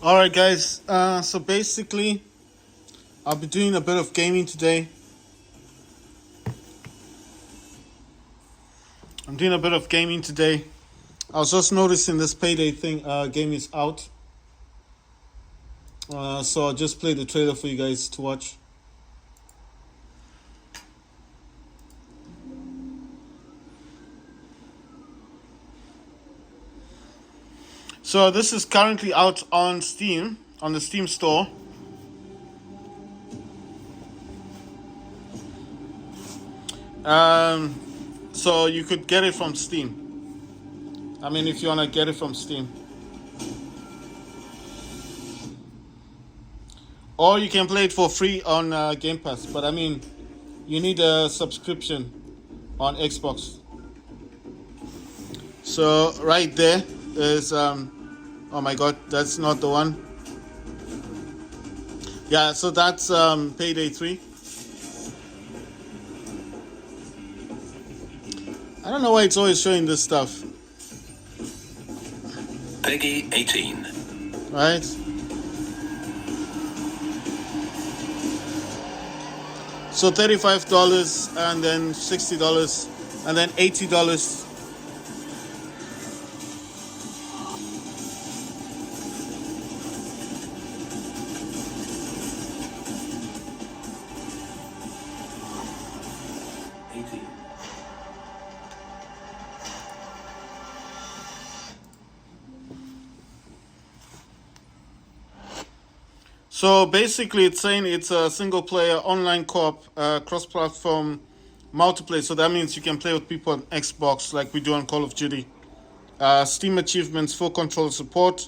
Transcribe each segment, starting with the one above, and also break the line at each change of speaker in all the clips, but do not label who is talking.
All right, guys. So basically, I'll be doing a bit of gaming today. I'm doing a bit of gaming today. I was just noticing this Payday thing game is out. So I'll just play the trailer for you guys to watch. So this is currently out on Steam, on the Steam store. So you could get it from Steam. I mean, if you want to get it from Steam. Or you can play it for free on Game Pass. But I mean, you need a subscription on Xbox. So right there is, oh my god, that's not the one. Yeah, so that's Payday 3. I don't know why it's always showing this stuff.
Peggy 18.
Right? So $35 and then $60 and then $80. So basically, it's saying it's a single-player online co-op, cross-platform multiplayer. So that means you can play with people on Xbox, like we do on Call of Duty. Steam achievements, full control support,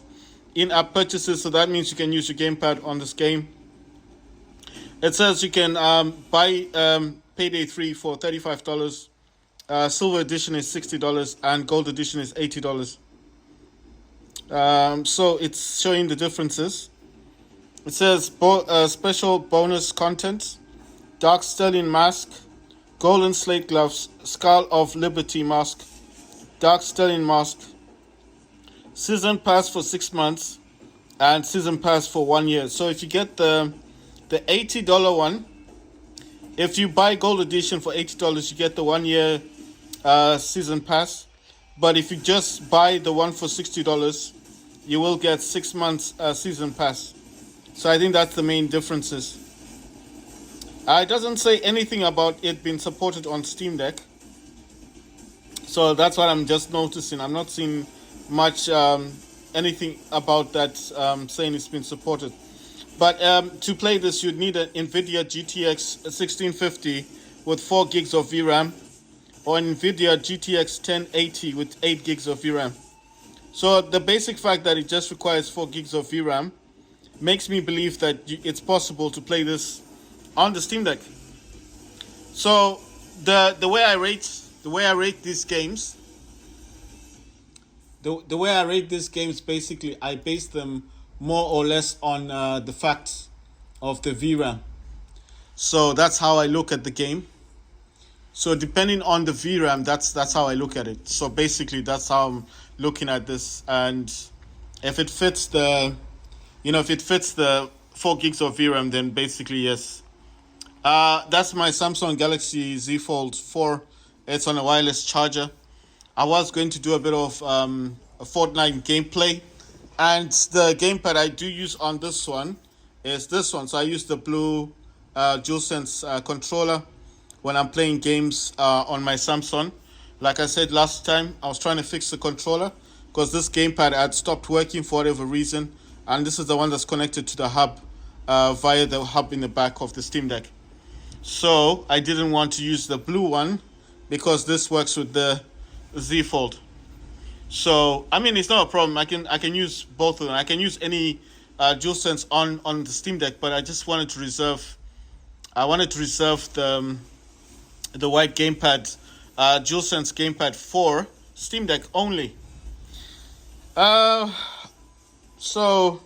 in-app purchases. So that means you can use your gamepad on this game. It says you can buy Payday 3 for $35. Silver edition is $60, and gold edition is $80. So it's showing the differences. It says special bonus content, Dark Stallion mask, Golden Slate gloves, Skull of Liberty mask, Dark Stallion mask, season pass for 6 months, and season pass for 1 year. So if you get the $80 one, if you buy gold edition for $80, you get the 1 year season pass. But if you just buy the one for $60, you will get 6 months season pass. So I think that's the main differences. It doesn't say anything about it being supported on Steam Deck. So that's what I'm just noticing. I'm not seeing much anything about that saying it's been supported. But to play this, you'd need an NVIDIA GTX 1650 with 4 gigs of VRAM or an NVIDIA GTX 1080 with 8 gigs of VRAM. So the basic fact that it just requires 4 gigs of VRAM makes me believe that it's possible to play this on the Steam Deck. So the way I rate these games, the way I rate these games, basically I base them more or less on the fact of the VRAM. So that's how I look at the game. So depending on the VRAM, that's how I look at it. So basically that's how I'm looking at this, and if it fits the 4 gigs of VRAM, then basically yes. That's my Samsung Galaxy Z Fold 4. It's on a wireless charger. I was going to do a bit of a Fortnite gameplay, and the gamepad I do use on this one is this one. So I use the blue DualSense controller when I'm playing games on my Samsung. Like I said last time, I was trying to fix the controller because this gamepad had stopped working for whatever reason. And this is the one that's connected to the hub via the hub in the back of the Steam Deck. So I didn't want to use the blue one because this works with the Z Fold. So I mean, it's not a problem. I can use both of them. I can use any DualSense on the Steam Deck, but I just wanted to reserve. I wanted to reserve the white gamepad, DualSense gamepad for Steam Deck only. So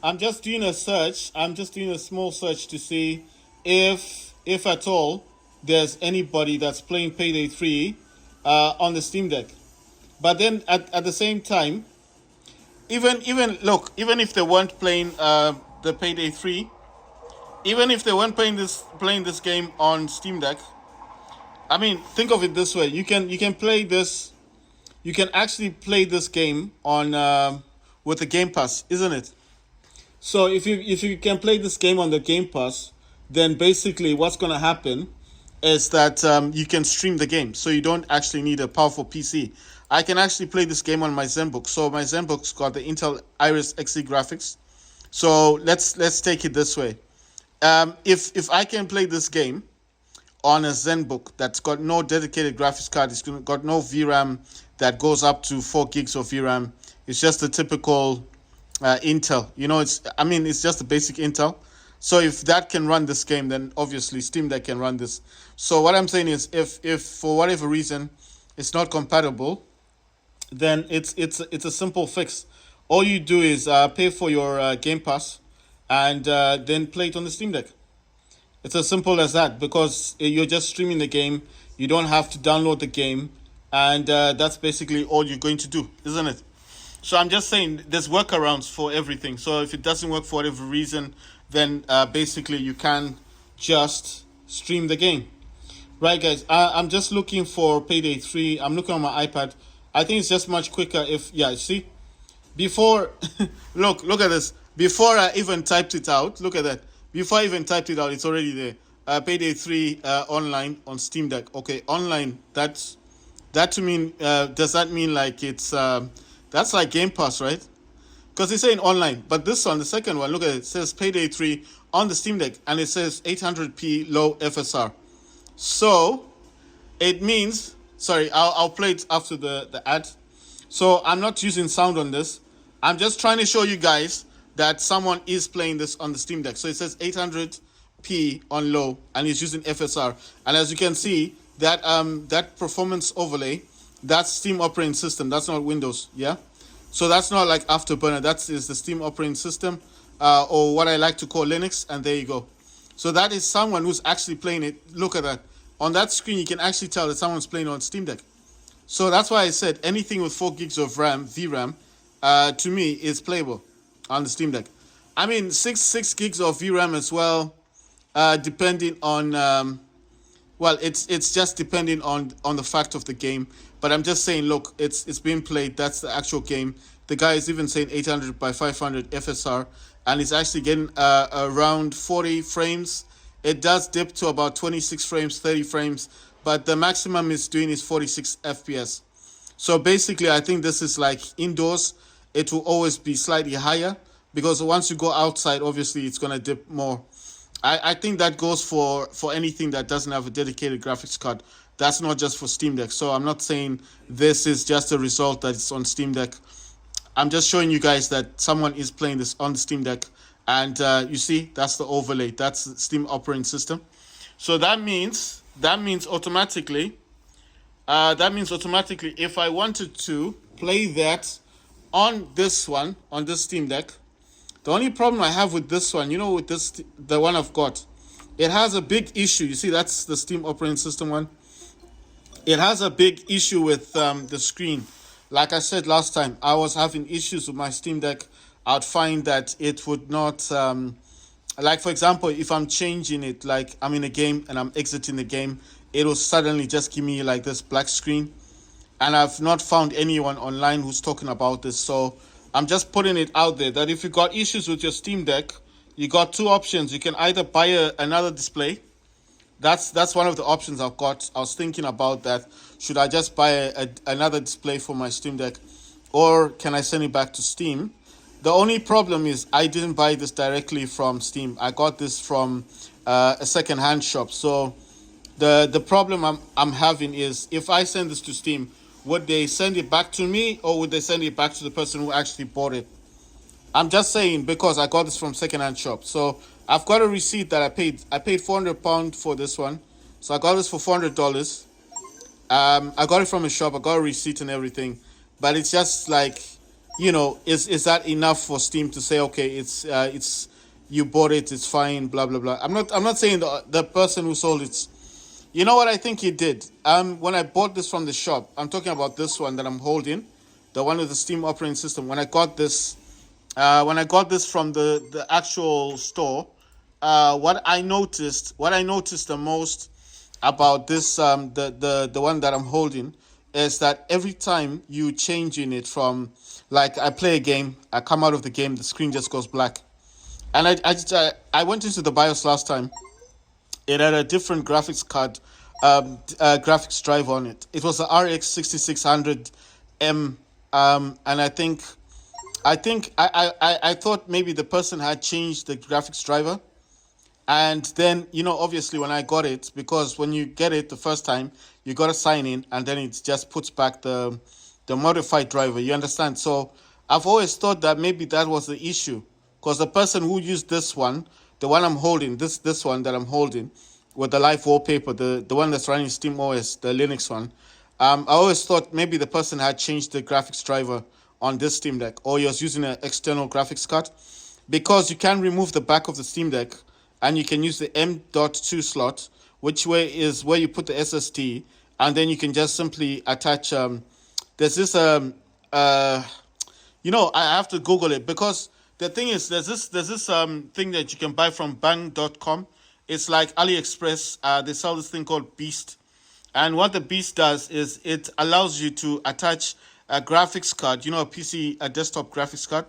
I'm just doing a search. I'm just doing a small search to see if at all there's anybody that's playing Payday 3 on the Steam Deck. But then at the same time, even look, even if they weren't playing the Payday 3, even if they weren't playing this game on Steam Deck, I mean, think of it this way: you can play this, you can actually play this game on with the Game Pass, isn't it? So if you can play this game on the Game Pass, then basically what's gonna happen is that you can stream the game, so you don't actually need a powerful PC. I can actually play this game on my ZenBook. So my ZenBook's got the Intel Iris Xe graphics. So let's take it this way. If I can play this game on a ZenBook that's got no dedicated graphics card, it's got no VRAM that goes up to 4 gigs of VRAM. It's just a typical Intel. It's just a basic Intel. So if that can run this game, then obviously Steam Deck can run this. So what I'm saying is, if for whatever reason it's not compatible, then it's a simple fix. All you do is pay for your Game Pass, and then play it on the Steam Deck. It's as simple as that, because you're just streaming the game. You don't have to download the game, and that's basically all you're going to do, isn't it? So I'm just saying there's workarounds for everything. So if it doesn't work for whatever reason, then basically you can just stream the game. Right, guys, I'm just looking for Payday 3. I'm looking on my iPad. I think it's just much quicker if, yeah, see? Before, look at this. Before I even typed it out, look at that. Before I even typed it out, it's already there. Payday 3 online on Steam Deck. Okay, online, that to me, does that mean like it's, that's like Game Pass, right? Because it's saying online, but this one, the second one, look at it, it says Payday 3 on the Steam Deck, and it says 800p low FSR. So it means, sorry, I'll play it after the ad. So I'm not using sound on this. I'm just trying to show you guys that someone is playing this on the Steam Deck. So it says 800p on low, and it's using FSR. And as you can see, that performance overlay, that's Steam operating system. That's not Windows, yeah? So that's not like Afterburner. That is the Steam operating system, or what I like to call Linux, and there you go. So that is someone who's actually playing it. Look at that. On that screen, you can actually tell that someone's playing on Steam Deck. So that's why I said anything with 4 gigs of VRAM, to me, is playable on the Steam Deck. I mean, 6 gigs of VRAM as well, depending on, it's just depending on the fact of the game. But I'm just saying, look, it's being played. That's the actual game. The guy is even saying 800 by 500 FSR, and it's actually getting around 40 frames. It does dip to about 26 frames, 30 frames, but the maximum it's doing is 46 FPS. So basically, I think this is like indoors. It will always be slightly higher, because once you go outside, obviously it's going to dip more. I think that goes for anything that doesn't have a dedicated graphics card. That's not just for Steam Deck. So I'm not saying this is just a result that it's on Steam Deck. I'm just showing you guys that someone is playing this on the Steam Deck. And you see, that's the overlay. That's the Steam operating system. So that means automatically, if I wanted to play that on this one, on this Steam Deck, the only problem I have with this one, with this, the one I've got, it has a big issue. You see, that's the Steam operating system one. It has a big issue with the screen. Like I said last time, I was having issues with my Steam Deck. I'd find that it would not, like for example, if I'm changing it, like I'm in a game and I'm exiting the game, it'll suddenly just give me like this black screen. And I've not found anyone online who's talking about this. So I'm just putting it out there that if you got issues with your Steam Deck, you got two options. You can either buy another display. That's one of the options I've got. I was thinking about that. Should I just buy another display for my Steam Deck, or can I send it back to Steam? The only problem is I didn't buy this directly from Steam. I got this from a second-hand shop. So the problem I'm having is, if I send this to Steam, would they send it back to me, or would they send it back to the person who actually bought it? I'm just saying, because I got this from second-hand shop. So I've got a receipt that I paid. I paid £400 for this one. So I got this for $400. I got it from a shop. I got a receipt and everything. But it's just like, is that enough for Steam to say, okay, it's you bought it, it's fine, blah blah blah. I'm not saying the person who sold it. You know what I think he did? When I bought this from the shop, I'm talking about this one that I'm holding. the one with the Steam operating system. When I got this from the actual store, what I noticed the most about this the one that I'm holding is that every time you change in it from, like, I play a game, I come out of the game, the screen just goes black. And I went into the BIOS last time. It had a different graphics card, graphics drive on it. It was the RX 6600M, and I thought maybe the person had changed the graphics driver. And then, obviously, when I got it, because when you get it the first time, you got to sign in, and then it just puts back the modified driver. You understand? So I've always thought that maybe that was the issue, because the person who used this one, the one I'm holding, this one that I'm holding, with the live wallpaper, the one that's running SteamOS, the Linux one, I always thought maybe the person had changed the graphics driver on this Steam Deck, or he was using an external graphics card, because you can remove the back of the Steam Deck and you can use the M.2 slot, which way is where you put the SSD, and then you can just simply attach. There's this I have to Google it, because the thing is, there's this thing that you can buy from bang.com. It's like AliExpress. They sell this thing called Beast, and what the Beast does is it allows you to attach a graphics card, a PC, a desktop graphics card,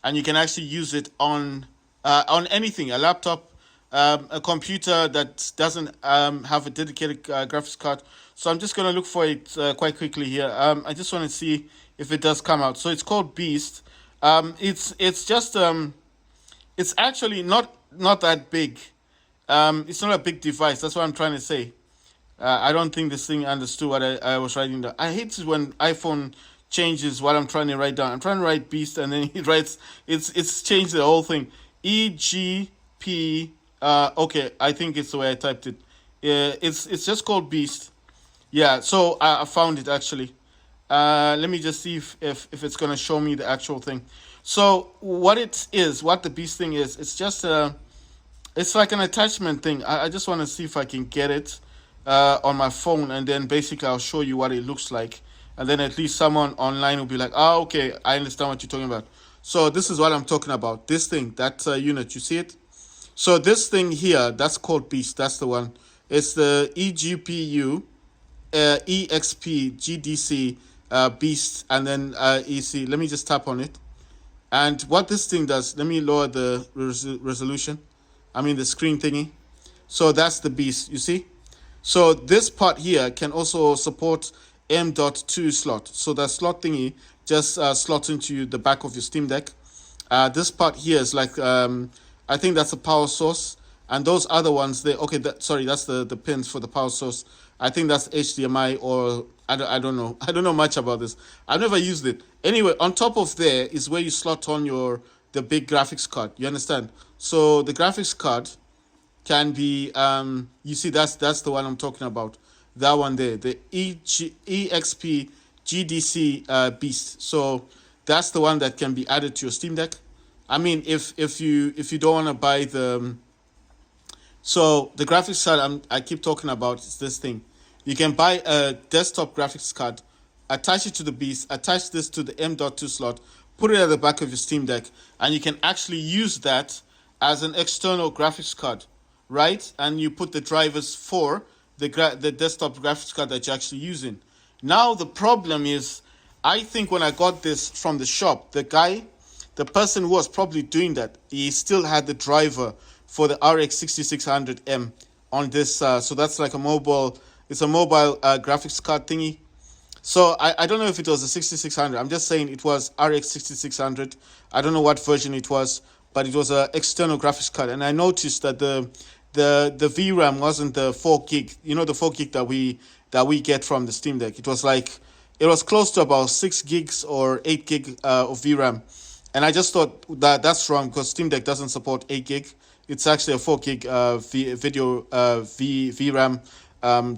and you can actually use it on anything, a laptop, a computer that doesn't have a dedicated graphics card. So I'm just gonna look for it quite quickly here. I just want to see if it does come out. So it's called Beast. It's just it's actually not that big. It's not a big device. That's what I'm trying to say. I don't think this thing understood what I was writing down. I hate it when iPhone changes what I'm trying to write down. I'm trying to write Beast, and then it writes, it's changed the whole thing. EGP. Okay, I think it's the way I typed it. It's just called Beast. Yeah. So I found it actually. Let me just see if it's gonna show me the actual thing. So what the Beast thing is, it's just it's like an attachment thing. I just want to see if I can get it on my phone, and then basically I'll show you what it looks like, and then at least someone online will be like, "Oh, okay, I understand what you're talking about." So this is what I'm talking about. This thing, that unit, you see it? So this thing here, that's called Beast. That's the one. It's the eGPU EXP GDC Beast, and then EC. Let me just tap on it. And what this thing does, let me lower the resolution. I mean the screen thingy. So that's the Beast, you see? So this part here can also support M.2 slot. So that slot thingy just slots into the back of your Steam Deck. This part here is like, I think that's a power source. And those other ones, that's the pins for the power source. I think that's HDMI, or I don't know. I don't know much about this. I've never used it. Anyway, on top of there is where you slot on the big graphics card. You understand? So the graphics card can be, you see, that's the one I'm talking about. That one there, the EXP GDC Beast. So that's the one that can be added to your Steam Deck. I mean, if you don't want to buy so the graphics card I keep talking about is this thing. You can buy a desktop graphics card, attach it to the Beast, attach this to the M.2 slot, put it at the back of your Steam Deck, and you can actually use that as an external graphics card, right? And you put the drivers for the desktop graphics card that you're actually using. Now the problem is, I think when I got this from the shop, the person who was probably doing that, he still had the driver for the RX 6600M on this. So that's like it's a mobile graphics card thingy. So I don't know if it was a 6600. I'm just saying it was RX 6600. I don't know what version it was, but it was an external graphics card. And I noticed that the VRAM wasn't the 4 gig. You know, the 4 gig that we get from the Steam Deck. It was close to about 6 gigs or 8 gig of VRAM. And I just thought that's wrong, because Steam Deck doesn't support 8 gig. It's actually a 4 gig VRAM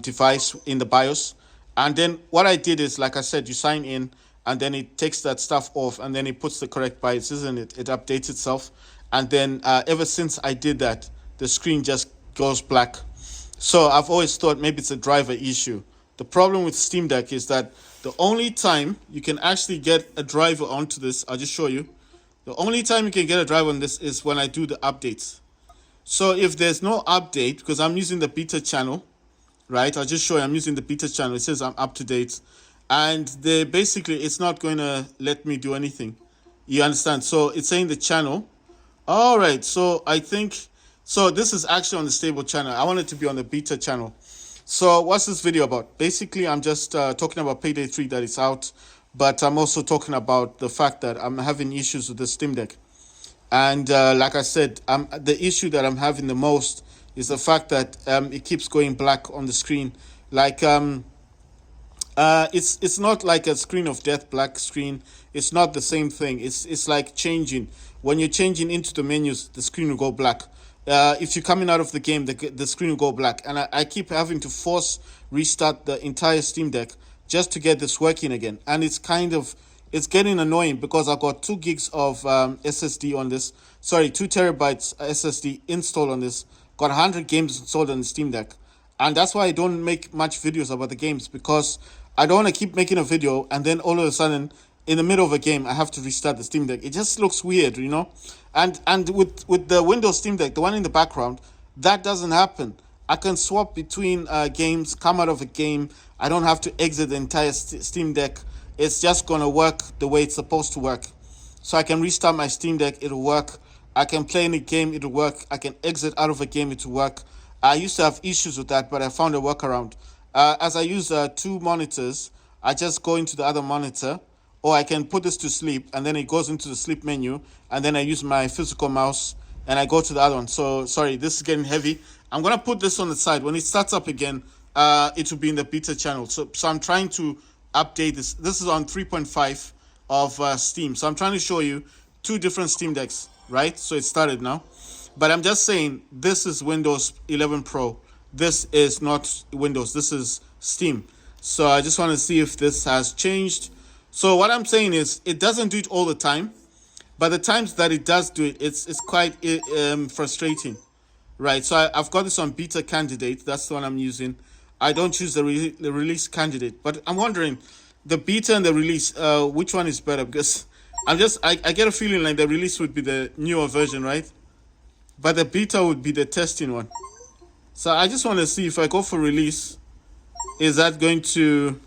device in the BIOS. And then what I did is, like I said, you sign in, and then it takes that stuff off, and then it puts the correct BIOS, isn't it? It updates itself. And then ever since I did that, the screen just goes black. So I've always thought maybe it's a driver issue. The problem with Steam Deck is that The only time you can actually get a driver onto this, I'll just show you. The only time you can get a driver on this is when I do the updates. So if there's no update, because I'm using the beta channel, right? I'll just show you I'm using the beta channel. It says I'm up to date. And basically, it's not going to let me do anything. You understand? So it's saying the channel. All right. So I think, so this is actually on the stable channel. I want it to be on the beta channel. So what's this video about? Basically, I'm just talking about Payday 3 that is out. But I'm also talking about the fact that I'm having issues with the Steam Deck. And like I said, the issue that I'm having the most is the fact that it keeps going black on the screen. Like it's not like a screen of death, black screen. It's not the same thing. It's like changing. When you're changing into the menus, the screen will go black. If you're coming out of the game, the screen will go black. And I keep having to force restart the entire Steam Deck just to get this working again. And it's getting annoying because I've got 2 gigs of SSD on this. Sorry, 2 terabytes SSD installed on this. Got 100 games installed on the Steam Deck. And that's why I don't make much videos about the games, because I don't want to keep making a video and then all of a sudden in the middle of a game I have to restart the Steam Deck. It just looks weird, you know. And with the Windows Steam Deck, the one in the background, that doesn't happen. I can swap between games, come out of a game. I don't have to exit the entire Steam Deck. It's just gonna work the way it's supposed to work. So I can restart my Steam Deck, it'll work. I can play in a game, it'll work. I can exit out of a game, it'll work. I used to have issues with that, but I found a workaround. As I use 2 monitors, I just go into the other monitor, or I can put this to sleep, and then it goes into the sleep menu, and then I use my physical mouse, and I go to the other one. So, sorry, this is getting heavy. I'm going to put this on the side. When it starts up again, it will be in the beta channel. So I'm trying to update this. This is on 3.5 of Steam. So I'm trying to show you 2 different Steam Decks, right? So it started now. But I'm just saying, this is Windows 11 Pro. This is not Windows. This is Steam. So I just want to see if this has changed. So what I'm saying is, it doesn't do it all the time. But the times that it does do it, it's quite frustrating. Right, so I've got this on beta candidate. That's the one I'm using. I don't choose the release candidate. But I'm wondering, the beta and the release, which one is better? Because I get a feeling like the release would be the newer version, right? But the beta would be the testing one. So I just want to see if I go for release, is that going to...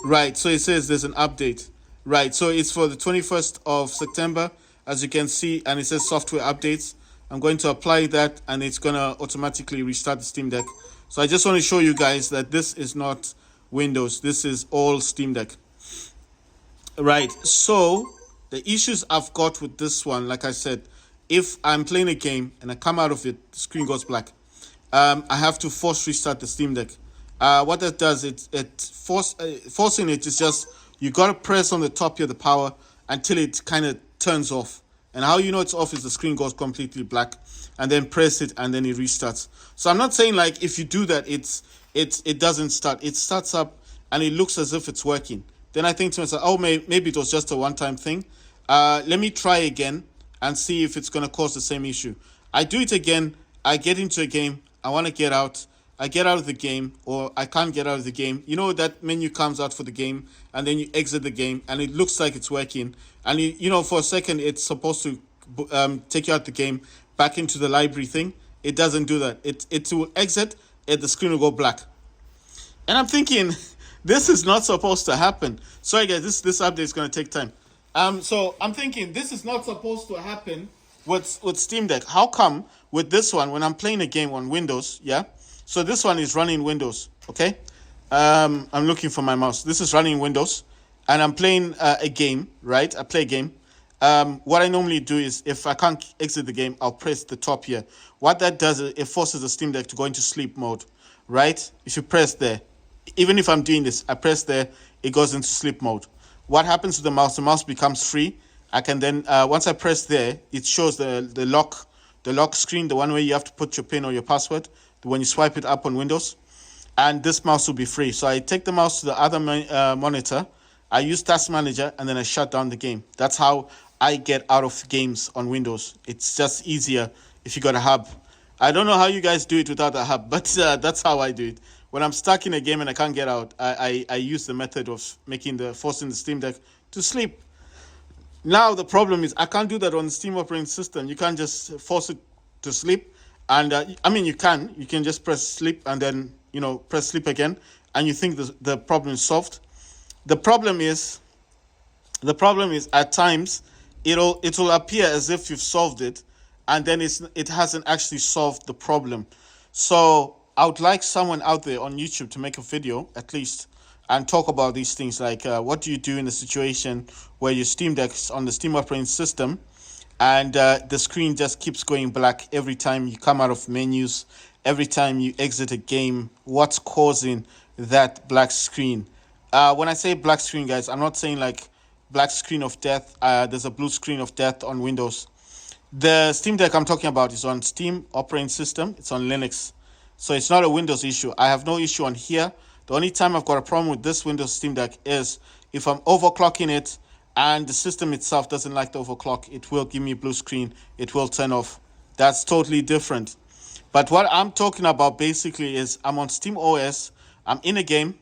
Right, so it says there's an update. Right, so it's for the 21st of September, as you can see, and it says software updates. I'm going to apply that, and it's going to automatically restart the Steam Deck. So I just want to show you guys that this is not Windows. This is all Steam Deck. Right, so the issues I've got with this one, like I said, if I'm playing a game and I come out of it, the screen goes black. I have to force restart the Steam Deck. What that does, forcing it is just, you got to press on the top here, the power, until it kind of turns off. And how you know it's off is the screen goes completely black, and then press it and then it restarts. So I'm not saying like if you do that, it doesn't start. It starts up and it looks as if it's working. Then I think to myself, oh, maybe it was just a one-time thing. Let me try again and see if it's going to cause the same issue. I do it again. I get into a game. I want to get out. I get out of the game, or I can't get out of the game. You know, that menu comes out for the game, and then you exit the game, and it looks like it's working. And, you know, for a second, it's supposed to take you out the game, back into the library thing. It doesn't do that. It will exit, and the screen will go black. And I'm thinking, this is not supposed to happen. Sorry, guys, this update is going to take time. So I'm thinking, this is not supposed to happen with Steam Deck. How come with this one, when I'm playing a game on Windows, yeah? So this one is running Windows, okay? I'm looking for my mouse. This is running Windows, and I'm playing a game, right? I play a game. What I normally do is, if I can't exit the game, I'll press the top here. What that does is it forces the Steam Deck to go into sleep mode, right? If you press there, even if I'm doing this, I press there, it goes into sleep mode. What happens to the mouse? The mouse becomes free. I can then, once I press there, it shows the lock screen, the one where you have to put your PIN or your password, when you swipe it up on Windows, and this mouse will be free. So I take the mouse to the other monitor, I use Task Manager, and then I shut down the game. That's how I get out of games on Windows. It's just easier if you got a hub. I don't know how you guys do it without a hub, but that's how I do it. when I'm stuck in a game and I can't get out, I use the method of forcing the Steam Deck to sleep. Now the problem is I can't do that on the Steam operating system. You can't just force it to sleep, and I mean you can just press sleep and then press sleep again, and you think the problem is solved. The problem is at times it'll appear as if you've solved it, and then it hasn't actually solved the problem. So I would like someone out there on YouTube to make a video at least and talk about these things, like what do you do in a situation where your Steam Deck is on the Steam operating system and the screen just keeps going black every time you come out of menus, every time you exit a game. What's causing that black screen? When I say black screen, guys, I'm not saying like black screen of death. There's a blue screen of death on Windows. The Steam Deck I'm talking about is on Steam operating system. It's on Linux. So it's not a Windows issue. I have no issue on here. The only time I've got a problem with this Windows Steam Deck is if I'm overclocking it and the system itself doesn't like the overclock. It will give me a blue screen. It will turn off. That's totally different. But what I'm talking about basically is I'm on SteamOS. I'm in a game.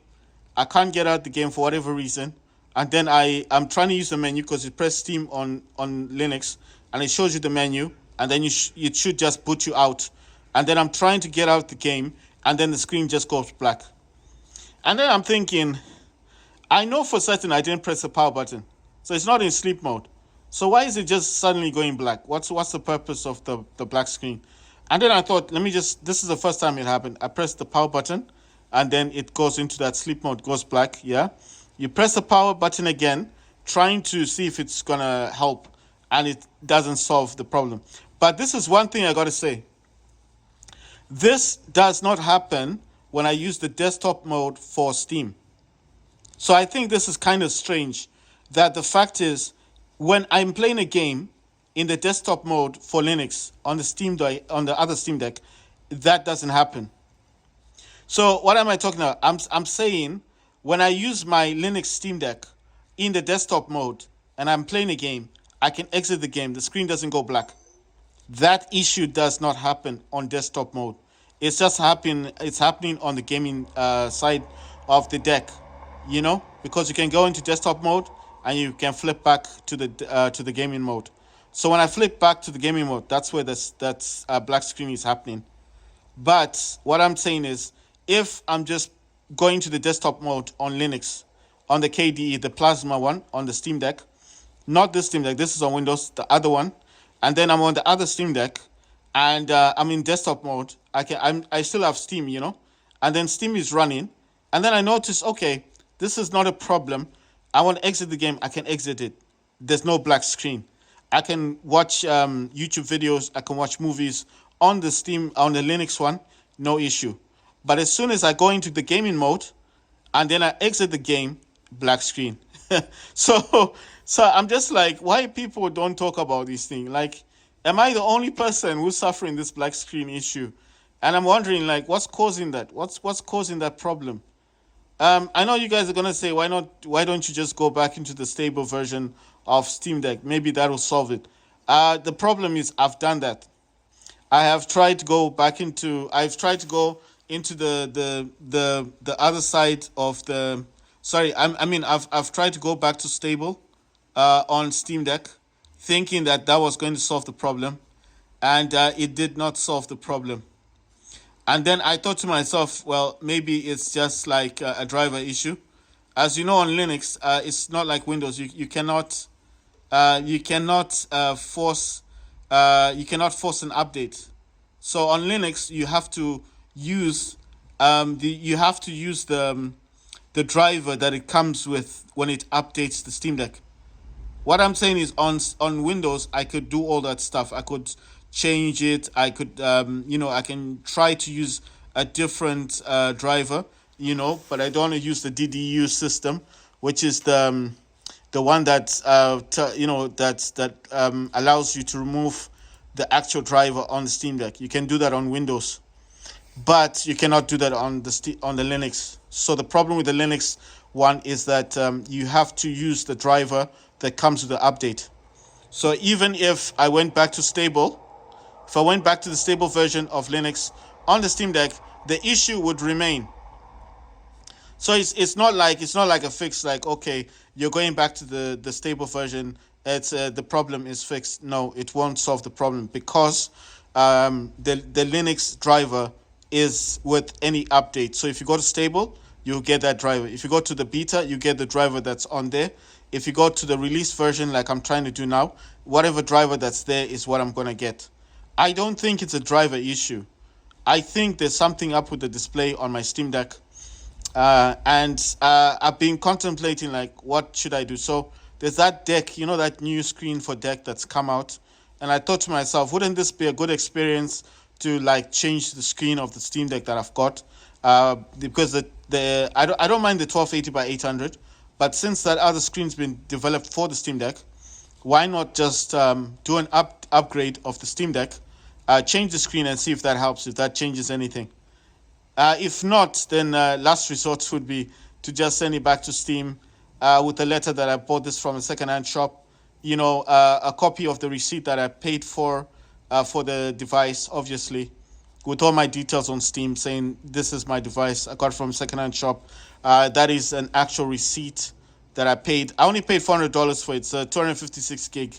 I can't get out the game for whatever reason. And then I'm trying to use the menu because you press Steam on Linux and it shows you the menu. And then it should just boot you out. And then I'm trying to get out the game and then the screen just goes black. And then I'm thinking, I know for certain I didn't press the power button. So it's not in sleep mode. So why is it just suddenly going black? What's the purpose of the black screen? And then I thought, this is the first time it happened. I pressed the power button and then it goes into that sleep mode, goes black, yeah? You press the power button again, trying to see if it's going to help, and it doesn't solve the problem. But this is one thing I got to say. This does not happen when I use the desktop mode for Steam. So I think this is kind of strange that the fact is when I'm playing a game in the desktop mode for Linux on the other Steam Deck, that doesn't happen. So what am I talking about? I'm saying when I use my Linux Steam Deck in the desktop mode and I'm playing a game, I can exit the game. The screen doesn't go black. That issue does not happen on desktop mode. It's just happening on the gaming side of the deck, because you can go into desktop mode and you can flip back to the gaming mode. So when I flip back to the gaming mode, that's where that black screen is happening. But what I'm saying is, if I'm just going to the desktop mode on Linux, on the KDE, the Plasma one on the Steam Deck, not this Steam Deck, this is on Windows, the other one, and then I'm on the other Steam Deck, and I'm in desktop mode. I still have Steam, and then Steam is running, and then I notice, okay, this is not a problem. I want to exit the game. I can exit it. There's no black screen. I can watch YouTube videos. I can watch movies on the Linux one, no issue. But as soon as I go into the gaming mode, and then I exit the game, black screen. So I'm just like, why people don't talk about these things? Like, am I the only person who's suffering this black screen issue? And I'm wondering, like, what's causing that? What's causing that problem? I know you guys are gonna say, why don't you just go back into the stable version of Steam Deck? Maybe that will solve it. The problem is I've done that. I've tried to go into the other side of the. Sorry, I've tried to go back to stable on Steam Deck, thinking that was going to solve the problem, and it did not solve the problem. And then I thought to myself, well, maybe it's just like a driver issue. As you know, on Linux, it's not like Windows. You cannot force an update. So on Linux, you have to use the driver that it comes with when it updates the Steam Deck. What I'm saying is on Windows, I could do all that stuff. I could change it. I could, I can try to use a different driver, but I don't want to use the DDU system, which is the one that allows you to remove the actual driver on the Steam Deck. You can do that on Windows, but you cannot do that on the Linux. So the problem with the Linux one is that you have to use the driver that comes with the update. So even if I went back to the stable version of Linux on the Steam Deck, the issue would remain. So it's not like a fix. Like, okay, you're going back to the stable version. It's the problem is fixed. No, it won't solve the problem because the Linux driver is with any update. So if you go to stable, you get that driver. If you go to the beta, you get the driver that's on there. If you go to the release version, like I'm trying to do now, whatever driver that's there is what I'm gonna get. I don't think it's a driver issue. I think there's something up with the display on my Steam Deck, and I've been contemplating like what should I do. So there's that deck, that new screen for deck that's come out, and I thought to myself, wouldn't this be a good experience to like change the screen of the Steam Deck that I've got? Because the I don't mind the 1280 by 800, but since that other screen's been developed for the Steam Deck, why not just do an upgrade of the Steam Deck, change the screen and see if that helps, if that changes anything. If not, then last resort would be to just send it back to Steam with a letter that I bought this from a secondhand shop, a copy of the receipt that I paid for the device, obviously, with all my details on Steam saying this is my device I got from a secondhand shop. That is an actual receipt that I paid. I only paid $400 for it. It's 256 gig.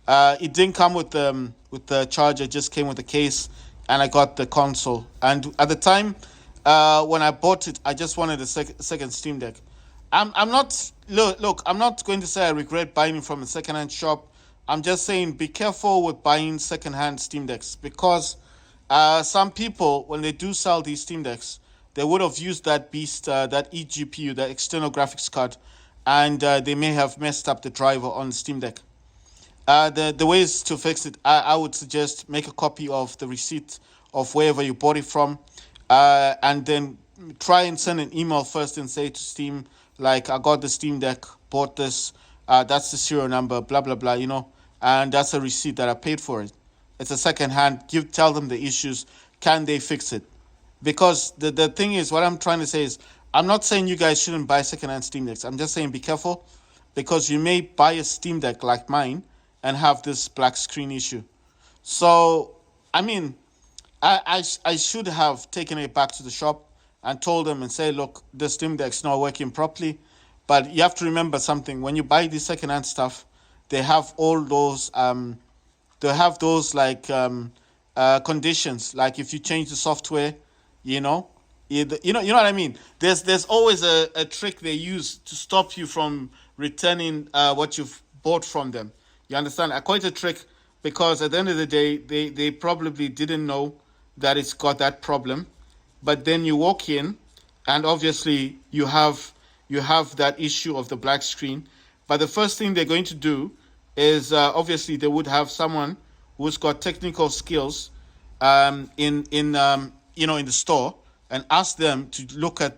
It didn't come with the charger. It just came with the case, and I got the console. And at the time, when I bought it, I just wanted a second Steam Deck. I'm not look. I'm not going to say I regret buying it from a secondhand shop. I'm just saying be careful with buying secondhand Steam Decks because some people, when they do sell these Steam Decks, they would have used that beast, that eGPU, that external graphics card, and they may have messed up the driver on the Steam Deck. The ways to fix it, I would suggest make a copy of the receipt of wherever you bought it from, and then try and send an email first and say to Steam, like, I got the Steam Deck, bought this, that's the serial number, blah, blah, blah, and that's a receipt that I paid for it. It's a second hand. Tell them the issues. Can they fix it? Because the thing is, what I'm trying to say is, I'm not saying you guys shouldn't buy second-hand Steam Decks. I'm just saying be careful because you may buy a Steam Deck like mine and have this black screen issue. So, I mean, I should have taken it back to the shop and told them and say, look, the Steam Deck's not working properly. But you have to remember something. When you buy this second-hand stuff, they have all those they have those like conditions. Like if you change the software, you know, you know what I mean. There's always a trick they use to stop you from returning what you've bought from them. You understand? Quite a trick because at the end of the day, they probably didn't know that it's got that problem, but then you walk in, and obviously you have that issue of the black screen. But the first thing they're going to do is obviously they would have someone who's got technical skills in the store and ask them to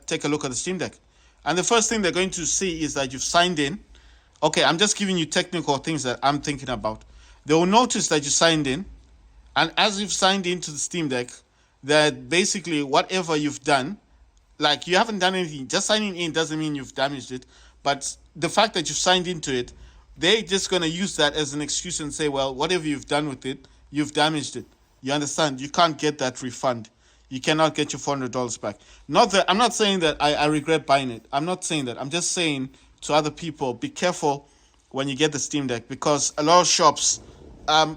take a look at the Steam Deck. And the first thing they're going to see is that you've signed in. Okay, I'm just giving you technical things that I'm thinking about. They will notice that you signed in, and as you've signed into the Steam Deck, that basically whatever you've done, like you haven't done anything. Just signing in doesn't mean you've damaged it, but the fact that you've signed into it, they're just gonna use that as an excuse and say, well, whatever you've done with it, you've damaged it. You understand? You can't get that refund. You cannot get your $400 back. Not that I'm not saying that I regret buying it. I'm not saying that. I'm just saying to other people, be careful when you get the Steam Deck because a lot of shops,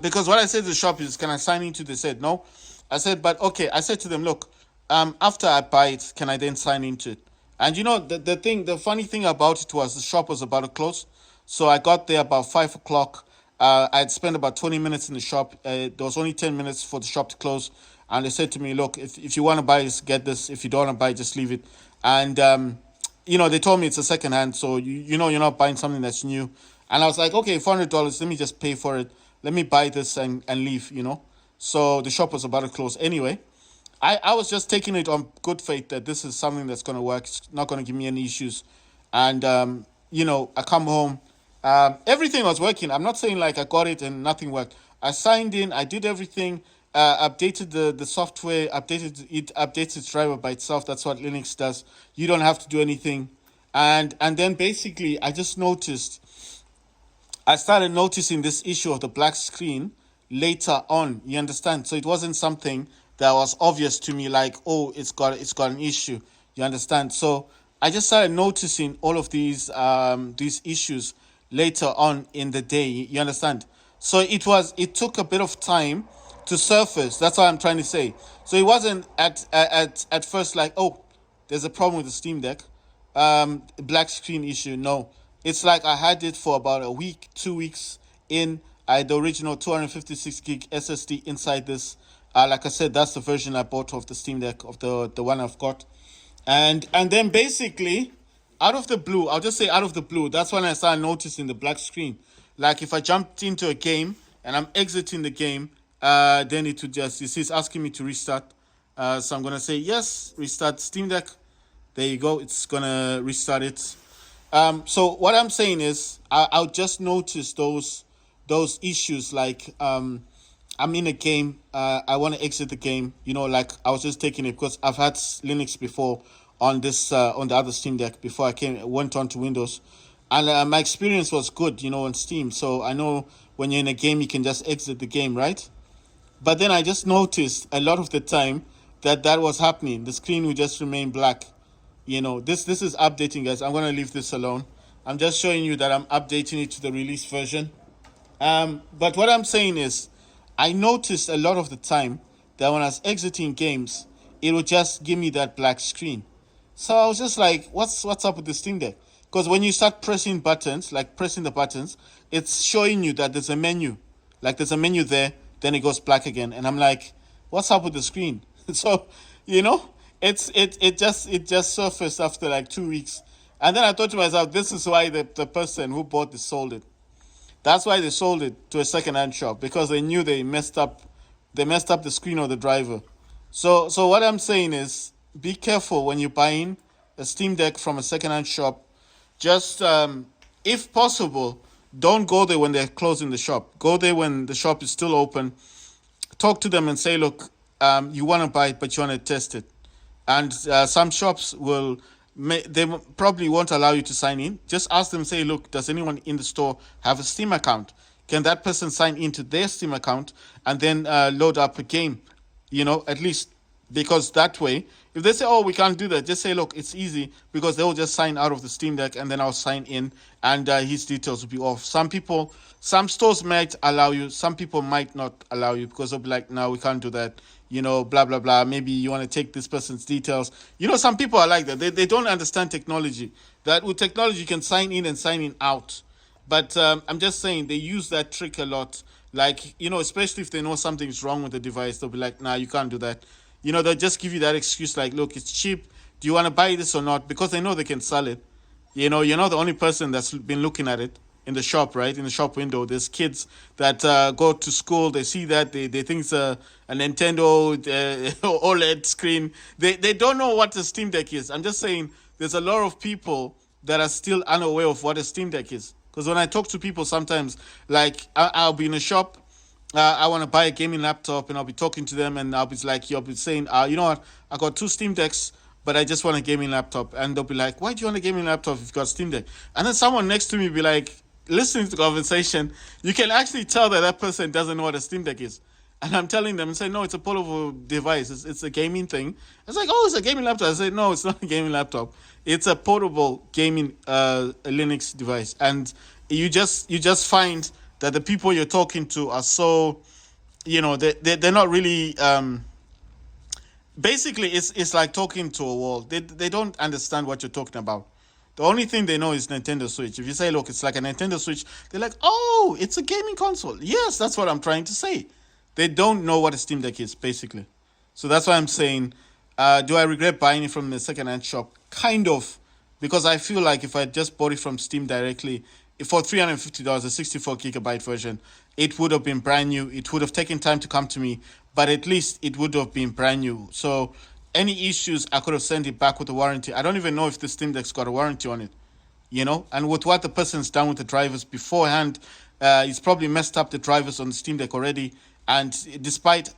because what I said to the shop is, can I sign into? They said no. I said, but okay. I said to them, look, after I buy it, can I then sign into it? And the funny thing about it was the shop was about to close, so I got there about 5 o'clock. I'd spent about 20 minutes in the shop. There was only 10 minutes for the shop to close, and they said to me, look, if you want to buy this, get this. If you don't want to buy it, just leave it. And they told me it's a second hand, so you're not buying something that's new. And I was like, okay, $400. Let me just pay for it. Let me buy this and leave. So the shop was about to close anyway. I was just taking it on good faith that this is something that's going to work. It's not going to give me any issues. And, I come home. Everything was working. I'm not saying like I got it and nothing worked. I signed in. I did everything. Updated the software. Updates its driver by itself. That's what Linux does. You don't have to do anything. And then basically I started noticing this issue of the black screen later on. You understand? So it wasn't something that was obvious to me, like, oh, it's got an issue. You understand? So I just started noticing all of these issues later on in the day. You understand? So it took a bit of time to surface. That's what I'm trying to say. So it wasn't at first like, oh, there's a problem with the Steam Deck, black screen issue. No, it's like I had it for about a week, 2 weeks in. I had the original 256 gig SSD inside this. Like I said, that's the version I bought of the Steam Deck, of the one I've got. And then basically, out of the blue, I'll just say out of the blue, that's when I started noticing the black screen. Like if I jumped into a game and I'm exiting the game, then it would just, you see, it's asking me to restart. So I'm gonna say yes, restart Steam Deck. There you go. It's gonna restart it. So what I'm saying is, I'll just notice those issues. Like I'm in a game. I want to exit the game. You know, like I was just taking it because I've had Linux before on this on the other Steam Deck before I went on to Windows, and my experience was good. You know, on Steam. So I know when you're in a game, you can just exit the game, right? But then I just noticed a lot of the time that was happening. The screen would just remain black. You know, this is updating, guys. I'm gonna leave this alone. I'm just showing you that I'm updating it to the release version. But what I'm saying is, I noticed a lot of the time that when I was exiting games, it would just give me that black screen. So I was just like, what's up with the Steam Deck? Because when you start pressing buttons, like pressing the buttons, it's showing you that there's a menu. Like there's a menu there, then it goes black again. And I'm like, what's up with the screen? So, you know, it just surfaced after like 2 weeks. And then I thought to myself, this is why the person who bought this sold it. That's why they sold it to a second-hand shop, because they knew they messed up the screen of the driver. So what I'm saying is, be careful when you're buying a Steam Deck from a second-hand shop. Just if possible, don't go there when they're closing the shop. Go there when the shop is still open. Talk to them and say, look, you want to buy it, but you want to test it. And some shops they probably won't allow you to sign in. Just ask them, say, look, does anyone in the store have a Steam account? Can that person sign into their Steam account and then load up a game? You know, at least, because that way, if they say, oh, we can't do that, just say, look, it's easy, because they'll just sign out of the Steam Deck and then I'll sign in, and his details will be off. Some stores might allow you, some people might not allow you, because they'll be like, no, we can't do that. You know, blah, blah, blah. Maybe you want to take this person's details. You know, some people are like that. They don't understand technology. That with technology, you can sign in and sign in out. But I'm just saying they use that trick a lot. Like, you know, especially if they know something's wrong with the device, they'll be like, nah, you can't do that. You know, they'll just give you that excuse like, look, it's cheap. Do you want to buy this or not? Because they know they can sell it. You know, you're not the only person that's been looking at it in the shop, right? In the shop window. There's kids that go to school. They see that. They think it's a Nintendo OLED screen. They don't know what a Steam Deck is. I'm just saying there's a lot of people that are still unaware of what a Steam Deck is. Because when I talk to people sometimes, like I'll be in a shop, I want to buy a gaming laptop, and I'll be talking to them, and I'll be saying, you know what, I got two Steam Decks, but I just want a gaming laptop. And they'll be like, why do you want a gaming laptop if you've got Steam Deck? And then someone next to me be like, listening to the conversation, you can actually tell that that person doesn't know what a Steam Deck is. And I'm telling them, and say, no, it's a portable device. It's a gaming thing. It's like, oh, it's a gaming laptop. I say, no, it's not a gaming laptop. It's a portable gaming Linux device. And you just find that the people you're talking to are so, you know, they're not really. Basically, it's like talking to a wall. They don't understand what you're talking about. The only thing they know is Nintendo Switch. If you say, look, it's like a Nintendo Switch, they're like, oh, it's a gaming console. Yes, that's what I'm trying to say. They don't know what a Steam Deck is, basically. So that's why I'm saying, do I regret buying it from the second-hand shop? Kind of. Because I feel like if I just bought it from Steam directly, for $350, a 64 gigabyte version, it would have been brand new. It would have taken time to come to me, but at least it would have been brand new. So any issues, I could have sent it back with a warranty. I don't even know if the Steam Deck's got a warranty on it, you know. And with what the person's done with the drivers beforehand, he's probably messed up the drivers on the Steam Deck already. And despite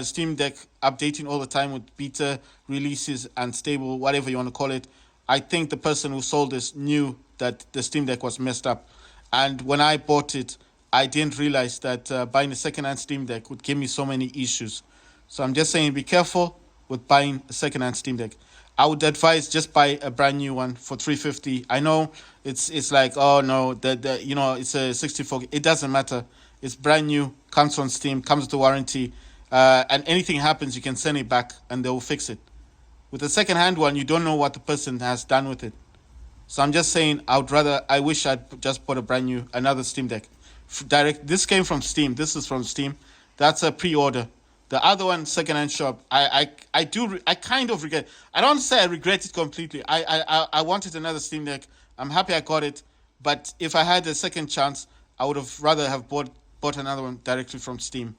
Steam Deck updating all the time with beta releases and stable, whatever you want to call it, I think the person who sold this knew that the Steam Deck was messed up. And when I bought it, I didn't realize that buying a second-hand Steam Deck would give me so many issues. So I'm just saying, be careful with buying a second-hand Steam Deck. I would advise just buy a brand new one for 350. I know it's like, oh no, the it's a 64. It doesn't matter. It's brand new, comes on Steam, comes with a warranty, and anything happens, you can send it back and they will fix it. With a second hand one, you don't know what the person has done with it. So I'm just saying, I wish I'd just bought a brand new, another Steam Deck. Direct. This came from Steam. This is from Steam. That's a pre-order. The other one, second-hand shop. I kind of regret. I don't say I regret it completely. I wanted another Steam Deck. I'm happy I got it. But if I had a second chance, I would have rather have bought another one directly from Steam.